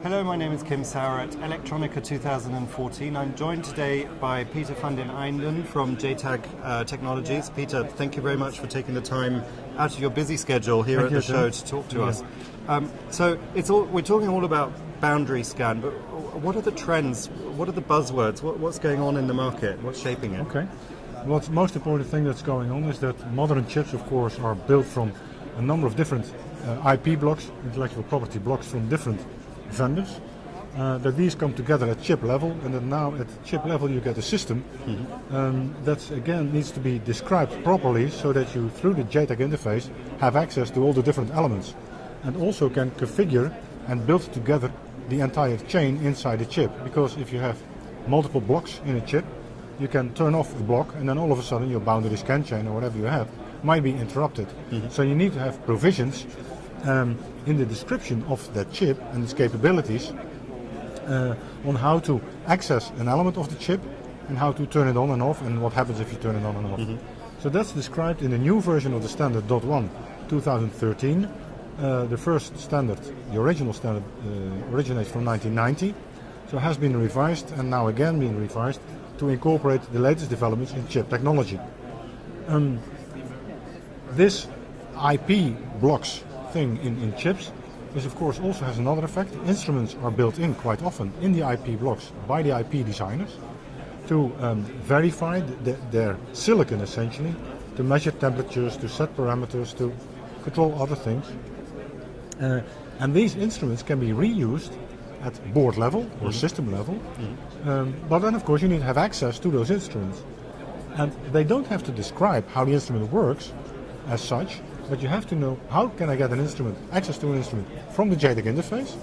Hello, my name is Kim Sauer at Electronica 2014. I'm joined today by Peter van den Eijnden from JTAG Technologies. Peter, thank you very much for taking the time out of your busy schedule here at the show to talk to us. So we're talking all about boundary scan, but what are the trends? What are the buzzwords? What's going on in the market? What's shaping it? Okay. Well, the most important thing that's going on is that modern chips, of course, are built from a number of different IP blocks, intellectual property blocks from different vendors, that these come together at chip level, and that now at chip level you get a system that again needs to be described properly so that you, through the JTAG interface, have access to all the different elements and also can configure and build together the entire chain inside the chip. Because if you have multiple blocks in a chip, you can turn off the block and then all of a sudden your boundary scan chain or whatever you have might be interrupted. So you need to have provisions in the description of that chip and its capabilities on how to access an element of the chip and how to turn it on and off and what happens if you turn it on and off. So that's described in the new version of the standard .1 2013. The first standard, the original standard, originates from 1990, so it has been revised and now again being revised to incorporate the latest developments in chip technology. This IP blocks thing in chips is of course also has another effect. Instruments are built in quite often in the IP blocks by the IP designers to verify their silicon, essentially, to measure temperatures, to set parameters, to control other things. And these instruments can be reused at board level or system level, but then of course you need to have access to those instruments. And they don't have to describe how the instrument works as such, but you have to know how can I get an instrument, access to an instrument from the JTAG interface,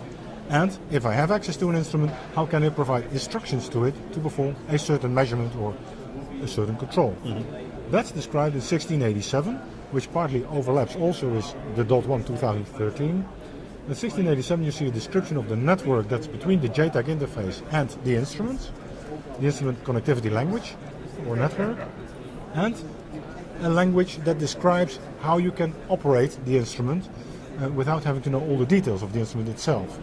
and if I have access to an instrument, how can I provide instructions to it to perform a certain measurement or a certain control. That's described in 1687, which partly overlaps also with the .1 2013. In 1687 you see a description of the network that's between the JTAG interface and the instrument connectivity language or network, and a language that describes how you can operate the instrument without having to know all the details of the instrument itself.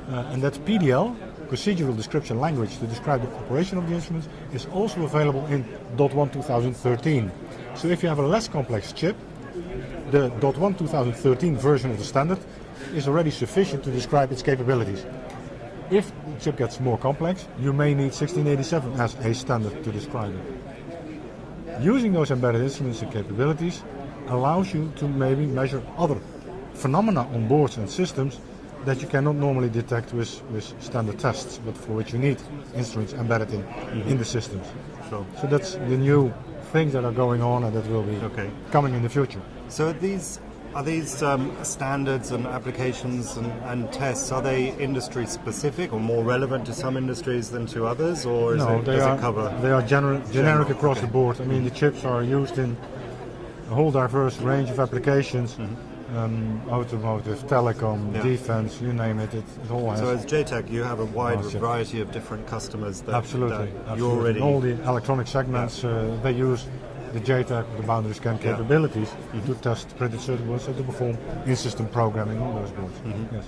And that PDL, procedural description language to describe the operation of the instruments, is also available in .1 2013. So if you have a less complex chip, the .1 2013 version of the standard is already sufficient to describe its capabilities. If the chip gets more complex, you may need 1687 as a standard to describe it. Using those embedded instruments and capabilities allows you to maybe measure other phenomena on boards and systems that you cannot normally detect with standard tests, but for which you need instruments embedded in the systems. So that's the new things that are going on and that will be coming in the future. So are these standards and applications and tests, are they industry specific or more relevant to some industries than to others, or does it cover? They are generic across the board. I mean, the chips are used in a whole diverse range of applications, automotive, telecom, defense, you name it, it all has. So as JTAG you have a wide variety of different customers that, absolutely. You already... All the electronic segments, they use the JTAG, the boundary scan capabilities to test printed circuit boards and to perform in-system programming on those boards. Yes.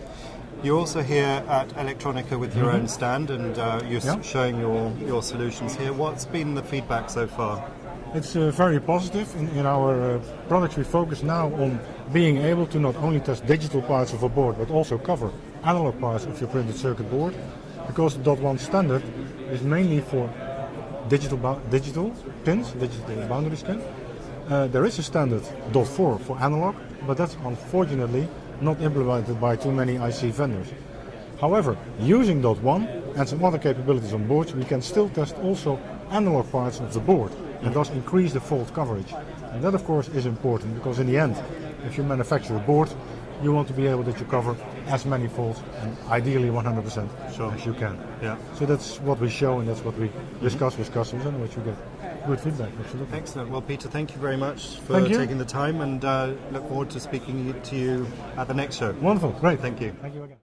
You're also here at Electronica with your own stand, and you're showing your solutions here. What's been the feedback so far? It's very positive. In our products we focus now on being able to not only test digital parts of a board but also cover analog parts of your printed circuit board, because the .1 standard is mainly for digital pins, digital boundary scan. There is a standard .4 for analog, but that's unfortunately not implemented by too many IC vendors. However, using .1 and some other capabilities on boards, we can still test also analog parts of the board and thus increase the fault coverage. And that of course is important, because in the end, if you manufacture a board, you want to be able that you cover as many faults and ideally 100% as you can. So that's what we show and that's what we discuss with customers and what you get good feedback. Absolutely. Excellent. Well, Peter, thank you very much for taking the time, and look forward to speaking to you at the next show. Wonderful. Great. Thank you. Thank you again.